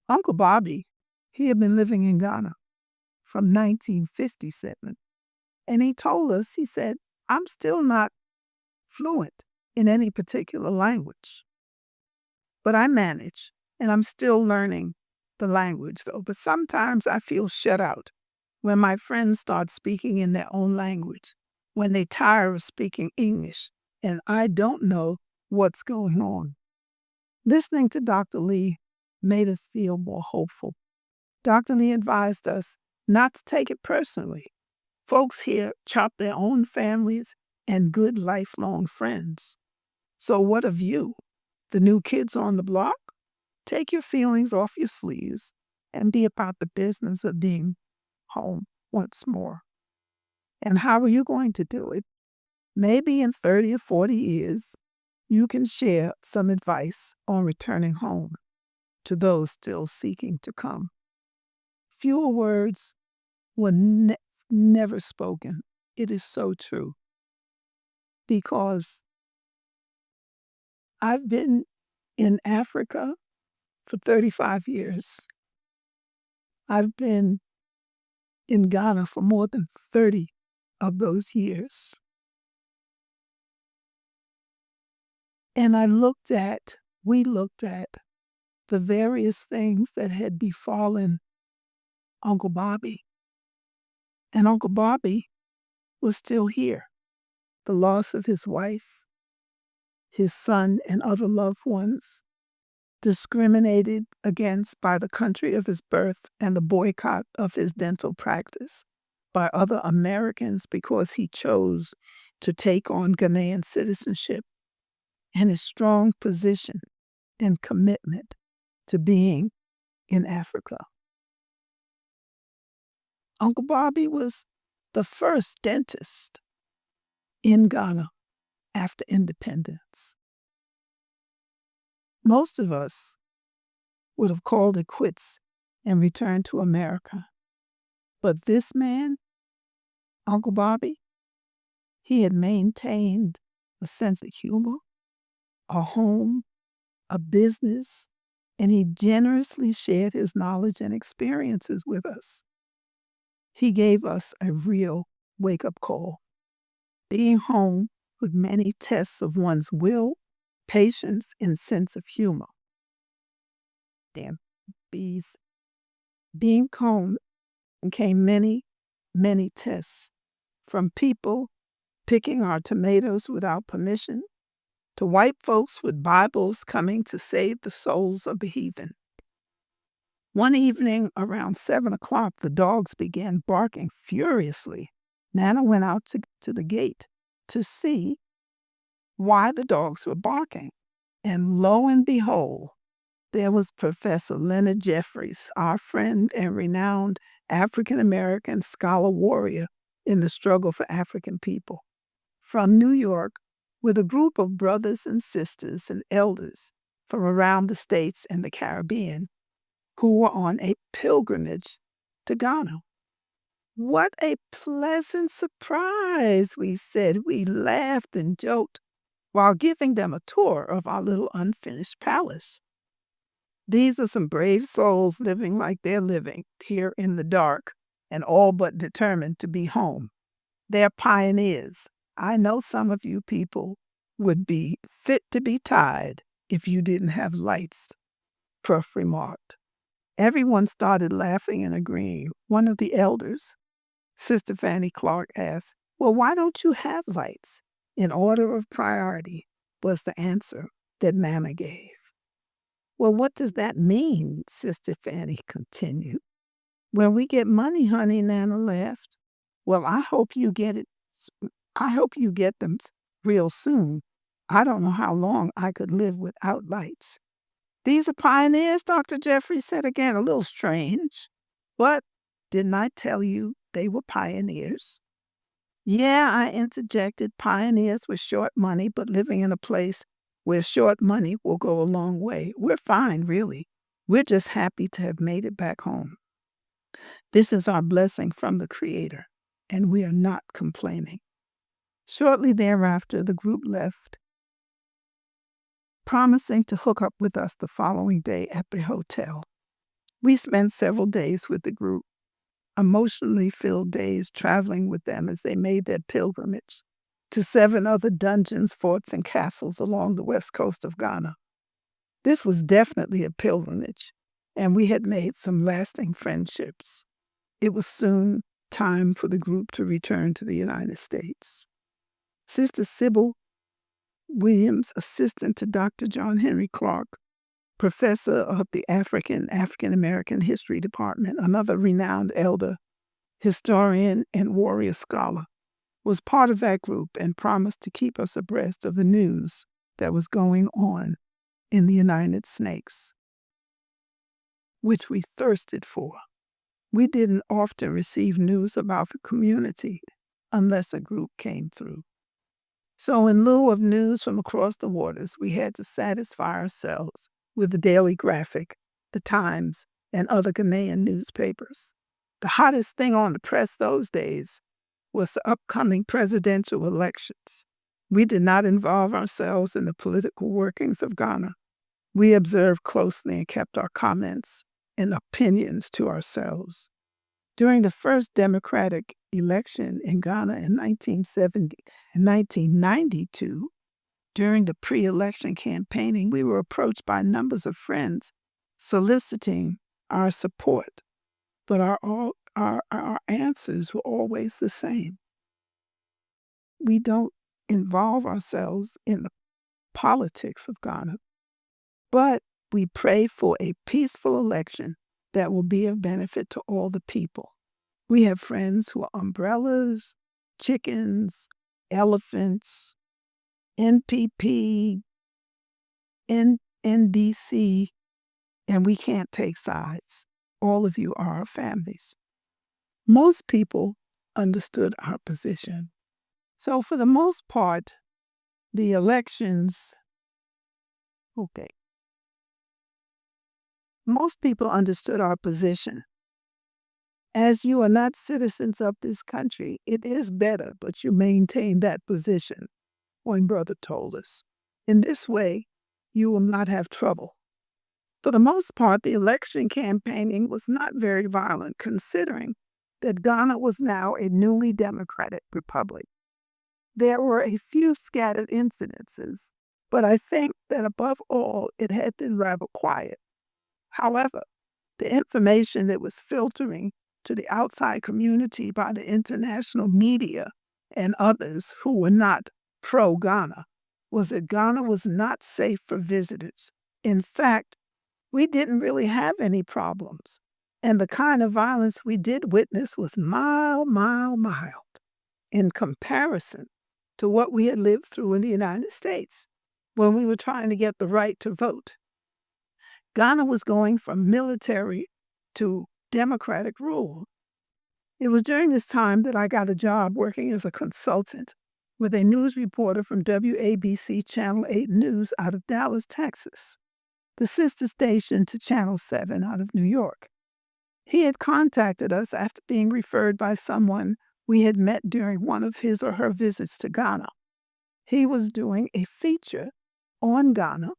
Uncle Bobby, he had been living in Ghana from 1957. And he told us, he said, I'm still not fluent in any particular language, but I manage, and I'm still learning the language, though. But sometimes I feel shut out when my friends start speaking in their own language, when they tire of speaking English, and I don't know what's going on. Listening to Dr. Lee made us feel more hopeful. Dr. Lee advised us not to take it personally. Folks here chop their own families and good lifelong friends. So what of you, the new kids on the block? Take your feelings off your sleeves and be about the business of being home once more. And how are you going to do it? Maybe in 30 or 40 years, you can share some advice on returning home to those still seeking to come. Fewer words were never spoken. It is so true. Because I've been in Africa for 35 years. I've been in Ghana for more than 30 of those years. And we looked at the various things that had befallen Uncle Bobby. And Uncle Bobby was still here. The loss of his wife, his son, and other loved ones, discriminated against by the country of his birth, and the boycott of his dental practice by other Americans because he chose to take on Ghanaian citizenship, and his strong position and commitment to being in Africa. Uncle Bobby was the first dentist in Ghana after independence. Most of us would have called it quits and returned to America. But this man, Uncle Bobby, he had maintained a sense of humor, a home, a business, and he generously shared his knowledge and experiences with us. He gave us a real wake-up call. Being home with many tests of one's will, patience, and sense of humor. Damn bees. Being home came many, many tests, from people picking our tomatoes without permission to white folks with Bibles coming to save the souls of the heathen. One evening around 7 o'clock, the dogs began barking furiously. Nana went out to the gate to see why the dogs were barking. And lo and behold, there was Professor Leonard Jeffries, our friend and renowned African-American scholar warrior in the struggle for African people, from New York, with a group of brothers and sisters and elders from around the states and the Caribbean who were on a pilgrimage to Ghana. What a pleasant surprise, we said. We laughed and joked while giving them a tour of our little unfinished palace. These are some brave souls living like they're living here in the dark and all but determined to be home. They're pioneers. I know some of you people would be fit to be tied if you didn't have lights, Prof remarked. Everyone started laughing and agreeing. One of the elders, Sister Fanny Clark, asked, well, why don't you have lights? In order of priority, was the answer that Mama gave. Well, what does that mean? Sister Fanny continued. When we get money, honey, Nana laughed. Well, I hope you get it. I hope you get them real soon. I don't know how long I could live without lights. These are pioneers, Dr. Jeffrey said again, a little strange. But didn't I tell you they were pioneers? Yeah, I interjected, pioneers with short money, but living in a place where short money will go a long way. We're fine, really. We're just happy to have made it back home. This is our blessing from the Creator, and we are not complaining. Shortly thereafter, the group left, promising to hook up with us the following day at the hotel. We spent several days with the group, emotionally filled days traveling with them as they made their pilgrimage to 7 other dungeons, forts, and castles along the west coast of Ghana. This was definitely a pilgrimage, and we had made some lasting friendships. It was soon time for the group to return to the United States. Sister Sybil Williams, assistant to Dr. John Henry Clark, professor of the African American History Department, another renowned elder, historian, and warrior scholar, was part of that group and promised to keep us abreast of the news that was going on in the United Snakes, which we thirsted for. We didn't often receive news about the community unless a group came through. So in lieu of news from across the waters, we had to satisfy ourselves with the Daily Graphic, the Times, and other Ghanaian newspapers. The hottest thing on the press those days was the upcoming presidential elections. We did not involve ourselves in the political workings of Ghana. We observed closely and kept our comments and opinions to ourselves. During the first democratic election in Ghana in 1970 and 1992, during the pre-election campaigning, we were approached by numbers of friends soliciting our support, but our answers were always the same. We don't involve ourselves in the politics of Ghana, but we pray for a peaceful election that will be of benefit to all the people. We have friends who are umbrellas, chickens, elephants, NPP, NDC, and we can't take sides. All of you are our families. Most people understood our position. So for the most part, the elections, most people understood our position. As you are not citizens of this country, it is better, but you maintain that position, one brother told us. In this way, you will not have trouble. For the most part, the election campaigning was not very violent, considering that Ghana was now a newly democratic republic. There were a few scattered incidences, but I think that above all, it had been rather quiet. However, the information that was filtering to the outside community by the international media and others who were not pro-Ghana was that Ghana was not safe for visitors. In fact, we didn't really have any problems, and the kind of violence we did witness was mild in comparison to what we had lived through in the United States when we were trying to get the right to vote. Ghana was going from military to democratic rule. It was during this time that I got a job working as a consultant with a news reporter from WABC Channel 8 News out of Dallas, Texas, the sister station to Channel 7 out of New York. He had contacted us after being referred by someone we had met during one of his or her visits to Ghana. He was doing a feature on Ghana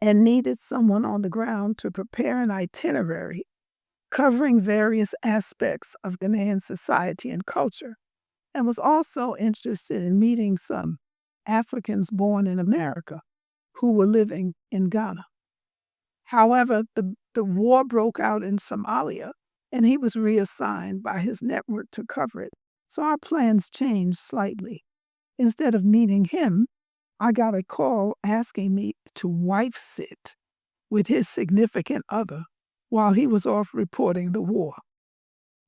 and needed someone on the ground to prepare an itinerary covering various aspects of Ghanaian society and culture, and was also interested in meeting some Africans born in America who were living in Ghana. However, the war broke out in Somalia, and he was reassigned by his network to cover it. So our plans changed slightly. Instead of meeting him, I got a call asking me to wife sit with his significant other while he was off reporting the war.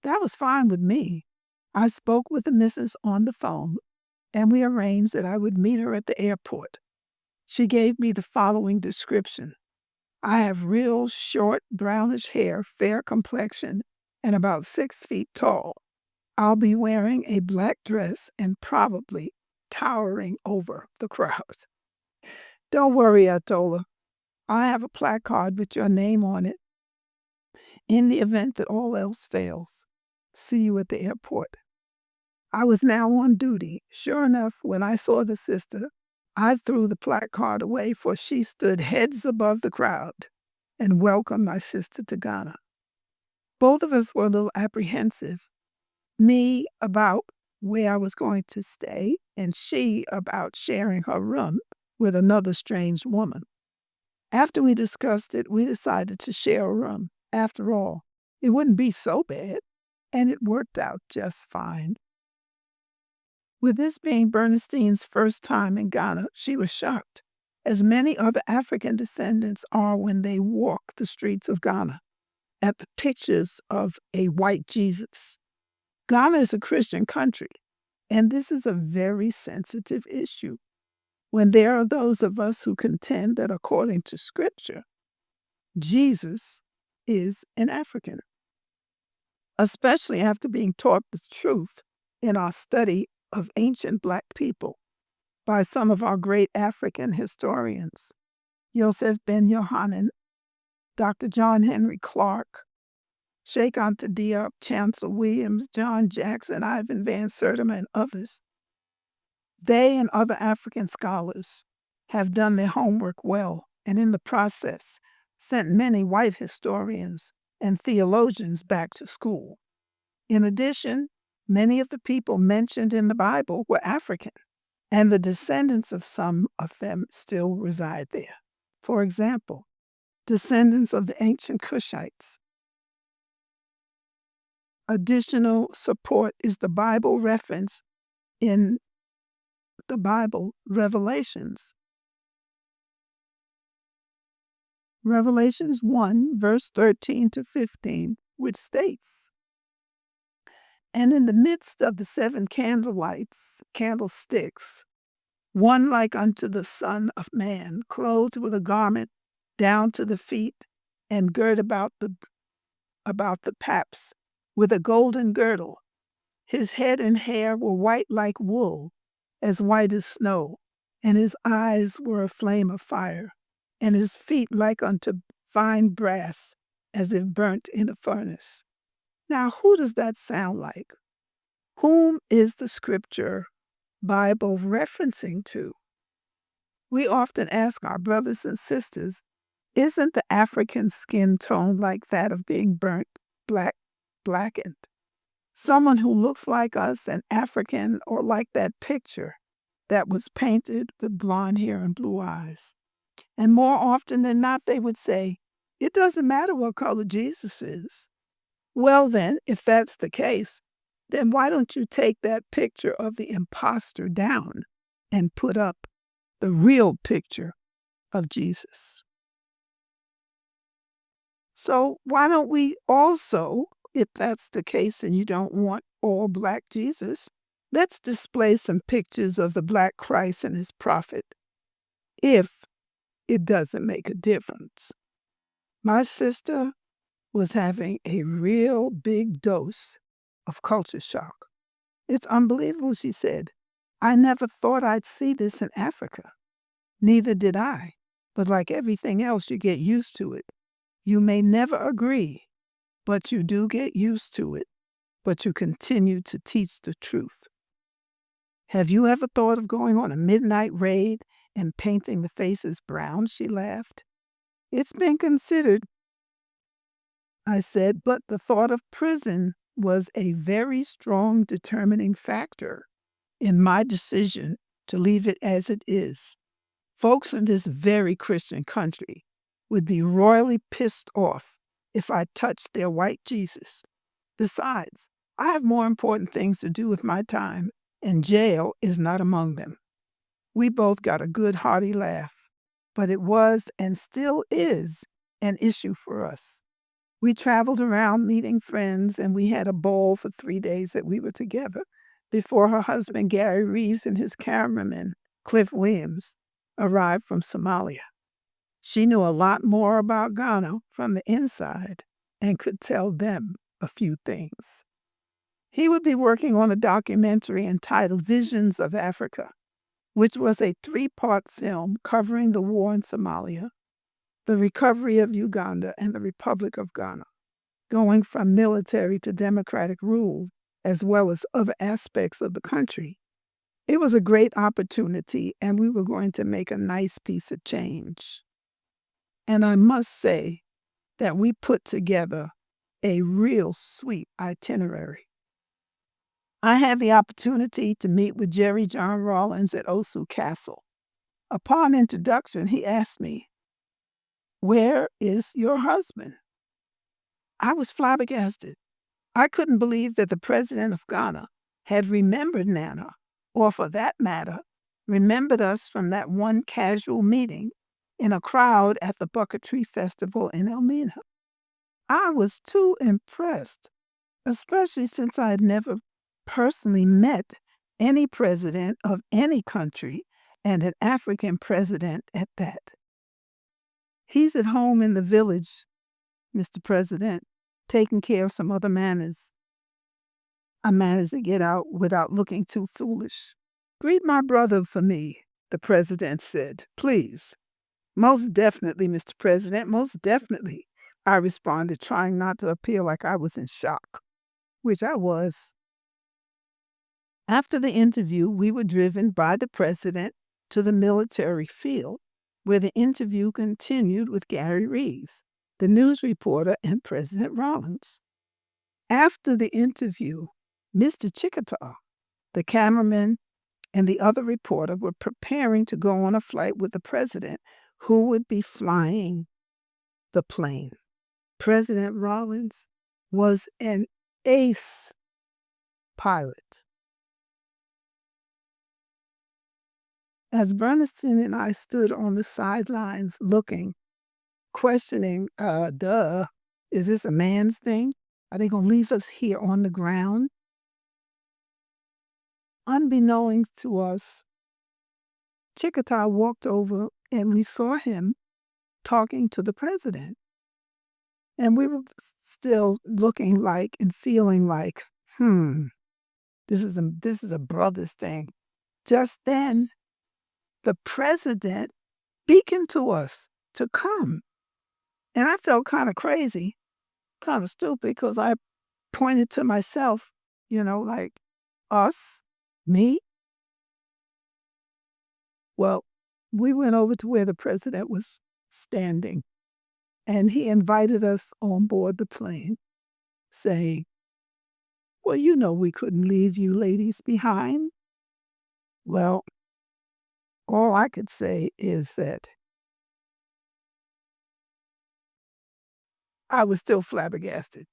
That was fine with me. I spoke with the missus on the phone, and we arranged that I would meet her at the airport. She gave me the following description. I have real short brownish hair, fair complexion, and about 6 feet tall. I'll be wearing a black dress and probably towering over the crowd. Don't worry, I told her. I have a placard with your name on it. In the event that all else fails, see you at the airport. I was now on duty. Sure enough, when I saw the sister, I threw the placard away, for she stood heads above the crowd. and welcomed my sister to Ghana. Both of us were a little apprehensive, me about where I was going to stay, and she about sharing her room with another strange woman. After we discussed it, we decided to share a room. After all, it wouldn't be so bad, and it worked out just fine. With this being Bernstein's first time in Ghana, she was shocked, as many other African descendants are when they walk the streets of Ghana, at the pictures of a white Jesus. Ghana is a Christian country, and this is a very sensitive issue. When there are those of us who contend that according to Scripture, Jesus is an African, especially after being taught the truth in our study of ancient Black people by some of our great African historians, Yosef Ben Yohanan, Dr. John Henry Clark, Sheikh Anta Diop, Chancellor Williams, John Jackson, Ivan Van Sertima, and others. They and other African scholars have done their homework well, and in the process sent many white historians and theologians back to school. In addition, many of the people mentioned in the Bible were African, and the descendants of some of them still reside there. For example, descendants of the ancient Cushites. Additional support is the Bible reference in the Bible, Revelations. Revelations 1, verse 13 to 15, which states, "And in the midst of the 7 candlesticks, one like unto the Son of Man, clothed with a garment down to the feet, and girt about the paps with a golden girdle. His head and hair were white like wool, as white as snow, and his eyes were a flame of fire, and his feet like unto fine brass, as if burnt in a furnace." Now, who does that sound like? Whom is the Scripture Bible referencing to? We often ask our brothers and sisters, isn't the African skin tone like that of being burnt, blackened? Someone who looks like us, an African, or like that picture that was painted with blonde hair and blue eyes. And more often than not, they would say, it doesn't matter what color Jesus is. Well then, if that's the case, then why don't you take that picture of the imposter down and put up the real picture of Jesus? So why don't we also, if that's the case and you don't want all Black Jesus, let's display some pictures of the Black Christ and his prophet, if it doesn't make a difference. My sister was having a real big dose of culture shock. It's unbelievable, she said. I never thought I'd see this in Africa. Neither did I. But like everything else, you get used to it. You may never agree, but you do get used to it. But you continue to teach the truth. Have you ever thought of going on a midnight raid and painting the faces brown? She laughed. It's been considered, I said, but the thought of prison was a very strong determining factor in my decision to leave it as it is. Folks in this very Christian country would be royally pissed off if I touched their white Jesus. Besides, I have more important things to do with my time, and jail is not among them. We both got a good hearty laugh, but it was and still is an issue for us. We traveled around meeting friends, and we had a ball for 3 days that we were together before her husband Gary Reeves and his cameraman Cliff Williams arrived from Somalia. She knew a lot more about Ghana from the inside and could tell them a few things. He would be working on a documentary entitled Visions of Africa, which was a 3-part film covering the war in Somalia, the recovery of Uganda, and the Republic of Ghana, going from military to democratic rule, as well as other aspects of the country. It was a great opportunity, and we were going to make a nice piece of change. And I must say, that we put together a real sweet itinerary. I had the opportunity to meet with Jerry John Rawlins at Osu Castle. Upon introduction, he asked me, "Where is your husband?" I was flabbergasted. I couldn't believe that the president of Ghana had remembered Nana, or for that matter, remembered us from that one casual meeting in a crowd at the Bucketry Festival in Elmina. I was too impressed, especially since I had never personally met any president of any country, and an African president at that. "He's at home in the village, Mr. President, taking care of some other matters. I managed to get out without looking too foolish. "Greet my brother for me," the president said. "Please." "Most definitely, Mr. President, most definitely," I responded, trying not to appear like I was in shock, which I was. After the interview, we were driven by the president to the military field, where the interview continued with Gary Reeves, the news reporter, and President Rawlins. After the interview, Mr. Chickasaw, the cameraman, and the other reporter were preparing to go on a flight with the president, who would be flying the plane. President Rawlins was an ace pilot. As Bernstein and I stood on the sidelines looking, questioning, is this a man's thing? Are they going to leave us here on the ground? Unbeknownst to us, Chickasaw walked over and we saw him talking to the president. And we were still looking like and feeling like, this is a brother's thing. Just then, the president beaconed to us to come. And I felt kind of crazy, kind of stupid, because I pointed to myself, like us, me. Well, we went over to where the president was standing, and he invited us on board the plane, saying, "Well, we couldn't leave you ladies behind." Well, all I could say is that I was still flabbergasted,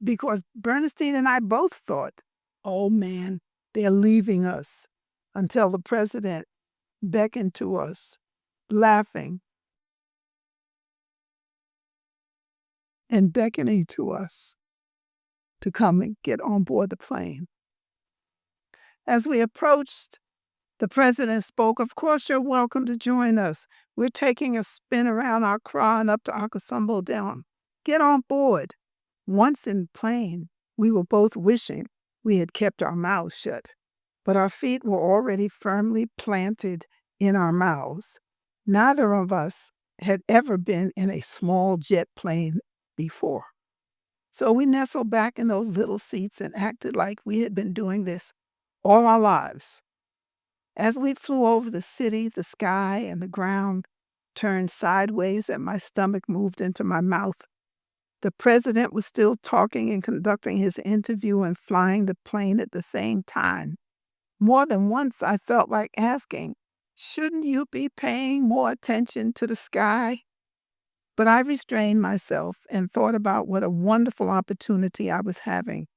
because Bernstein and I both thought, oh man, they're leaving us, until the president beckoned to us, laughing and beckoning to us to come and get on board the plane. As we approached, the president spoke, "Of course, you're welcome to join us. We're taking a spin around Accra and up to Akosombo Dam. Get on board." Once in the plane, we were both wishing we had kept our mouths shut, but our feet were already firmly planted in our mouths. Neither of us had ever been in a small jet plane before. So we nestled back in those little seats and acted like we had been doing this all our lives. As we flew over the city, the sky and the ground turned sideways and my stomach moved into my mouth. The president was still talking and conducting his interview and flying the plane at the same time. More than once I felt like asking, "Shouldn't you be paying more attention to the sky?" But I restrained myself and thought about what a wonderful opportunity I was having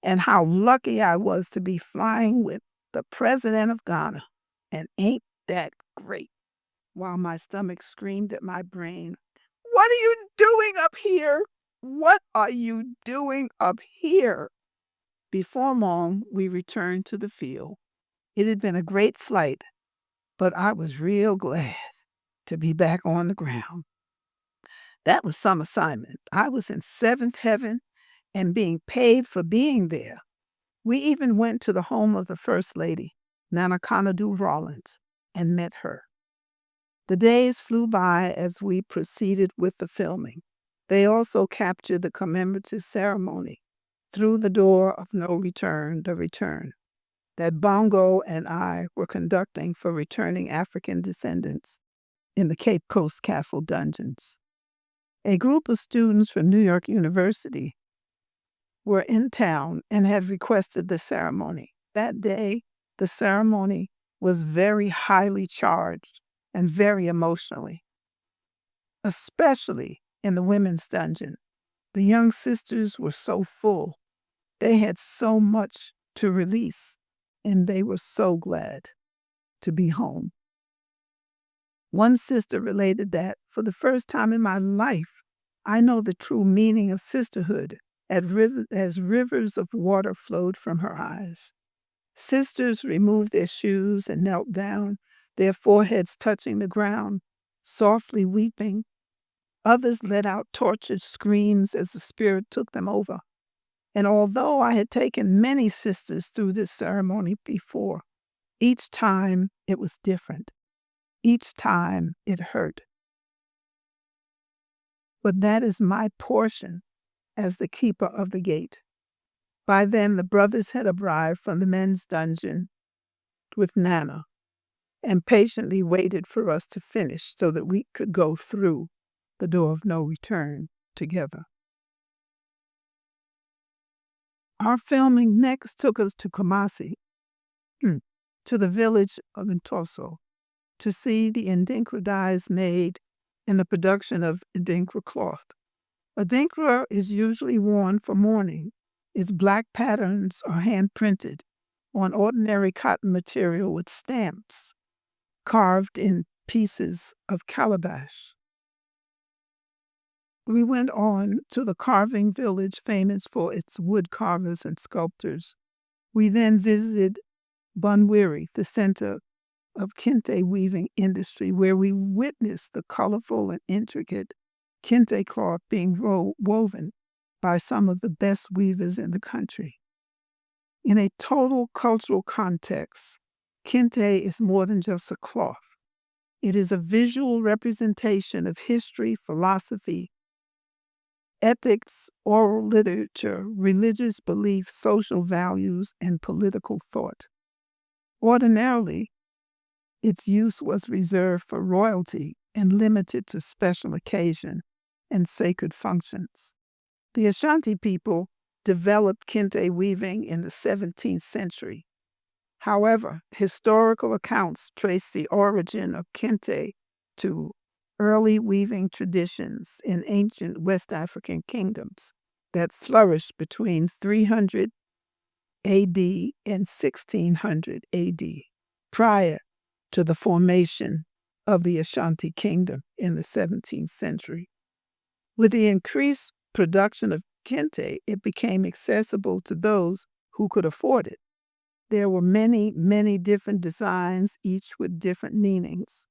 and how lucky I was to be flying with the president of Ghana. And ain't that great? While my stomach screamed at my brain, "What are you doing up here? What are you doing up here?" Before long, we returned to the field. It had been a great flight, but I was real glad to be back on the ground. That was some assignment. I was in seventh heaven and being paid for being there. We even went to the home of the First Lady, Nana Konadu Rawlins, and met her. The days flew by as we proceeded with the filming. They also captured the commemorative ceremony, Through the Door of No Return, the return, that Bongo and I were conducting for returning African descendants in the Cape Coast Castle dungeons. A group of students from New York University were in town and had requested the ceremony. That day, the ceremony was very highly charged and very emotionally, especially in the women's dungeon. The young sisters were so full. They had so much to release, and they were so glad to be home. One sister related that, for the first time in my life, I know the true meaning of sisterhood as rivers of water flowed from her eyes. Sisters removed their shoes and knelt down, their foreheads touching the ground, softly weeping. Others let out tortured screams as the spirit took them over. And although I had taken many sisters through this ceremony before, each time it was different. Each time it hurt. But that is my portion as the keeper of the gate. By then, the brothers had arrived from the men's dungeon with Nana and patiently waited for us to finish so that we could go through the door of no return together. Our filming next took us to Kumasi, to the village of Ntoso, to see the Adinkra dyes made in the production of Adinkra cloth. Adinkra is usually worn for mourning. Its black patterns are hand-printed on ordinary cotton material with stamps carved in pieces of calabash. We went on to the carving village famous for its wood carvers and sculptors. We then visited Bunwiri, the center of kente weaving industry, where we witnessed the colorful and intricate kente cloth being woven by some of the best weavers in the country. In a total cultural context, kente is more than just a cloth. It is a visual representation of history, philosophy, ethics, oral literature, religious beliefs, social values, and political thought. Ordinarily, its use was reserved for royalty and limited to special occasion and sacred functions. The Ashanti people developed kente weaving in the 17th century. However, historical accounts trace the origin of kente to early weaving traditions in ancient West African kingdoms that flourished between 300 A.D. and 1600 A.D., prior to the formation of the Ashanti Kingdom in the 17th century. With the increased production of kente, it became accessible to those who could afford it. There were many, many different designs, each with different meanings.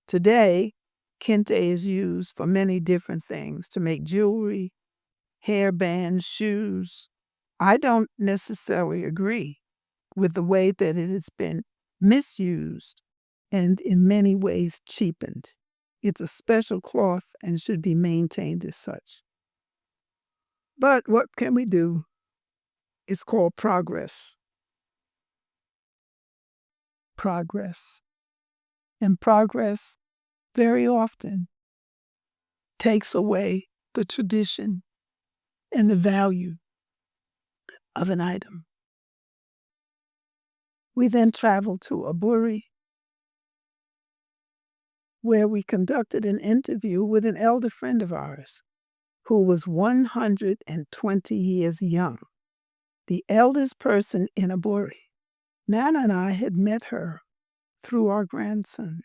Today, kente is used for many different things, to make jewelry, hairbands, shoes. I don't necessarily agree with the way that it has been misused and in many ways cheapened. It's a special cloth and should be maintained as such. But what can we do? It's called progress. Progress. And progress very often takes away the tradition and the value of an item. We then traveled to Aburi, where we conducted an interview with an elder friend of ours who was 120 years young, the eldest person in Aburi. Nana and I had met her through our grandson.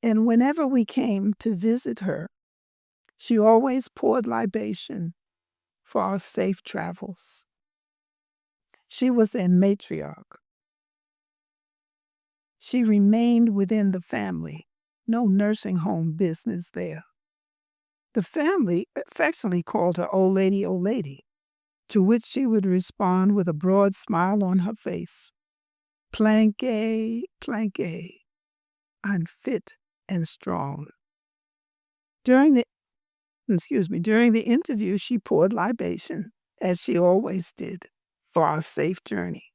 And whenever we came to visit her, she always poured libation for our safe travels. She was a matriarch. She remained within the family. No nursing home business there. The family affectionately called her old lady, to which she would respond with a broad smile on her face. Planke, planke, I'm fit and strong. During the interview, she poured libation, as she always did, for our safe journey,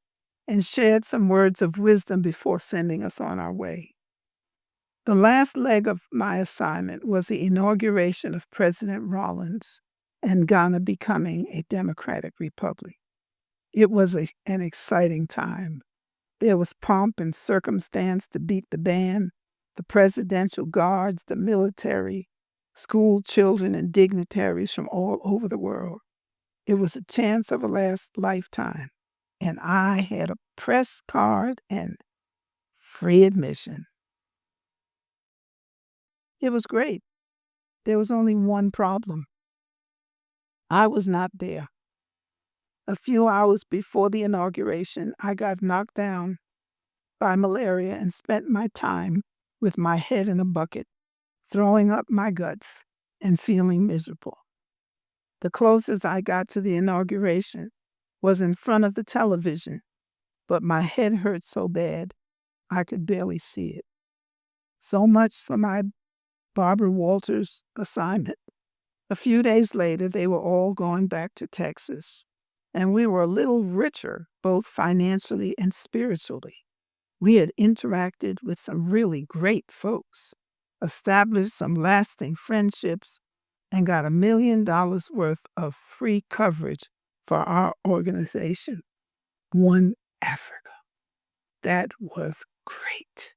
and shared some words of wisdom before sending us on our way. The last leg of my assignment was the inauguration of President Rawlings and Ghana becoming a democratic republic. It was an exciting time. There was pomp and circumstance to beat the band, the presidential guards, the military, school children, and dignitaries from all over the world. It was a chance of a last lifetime, and I had a press card and free admission. It was great. There was only one problem. I was not there. A few hours before the inauguration, I got knocked down by malaria and spent my time with my head in a bucket, throwing up my guts and feeling miserable. The closest I got to the inauguration was in front of the television, but my head hurt so bad I could barely see it. So much for my Barbara Walters assignment. A few days later, they were all going back to Texas, and we were a little richer, both financially and spiritually. We had interacted with some really great folks, established some lasting friendships, and got $1 million worth of free coverage for our organization, One Africa. That was great.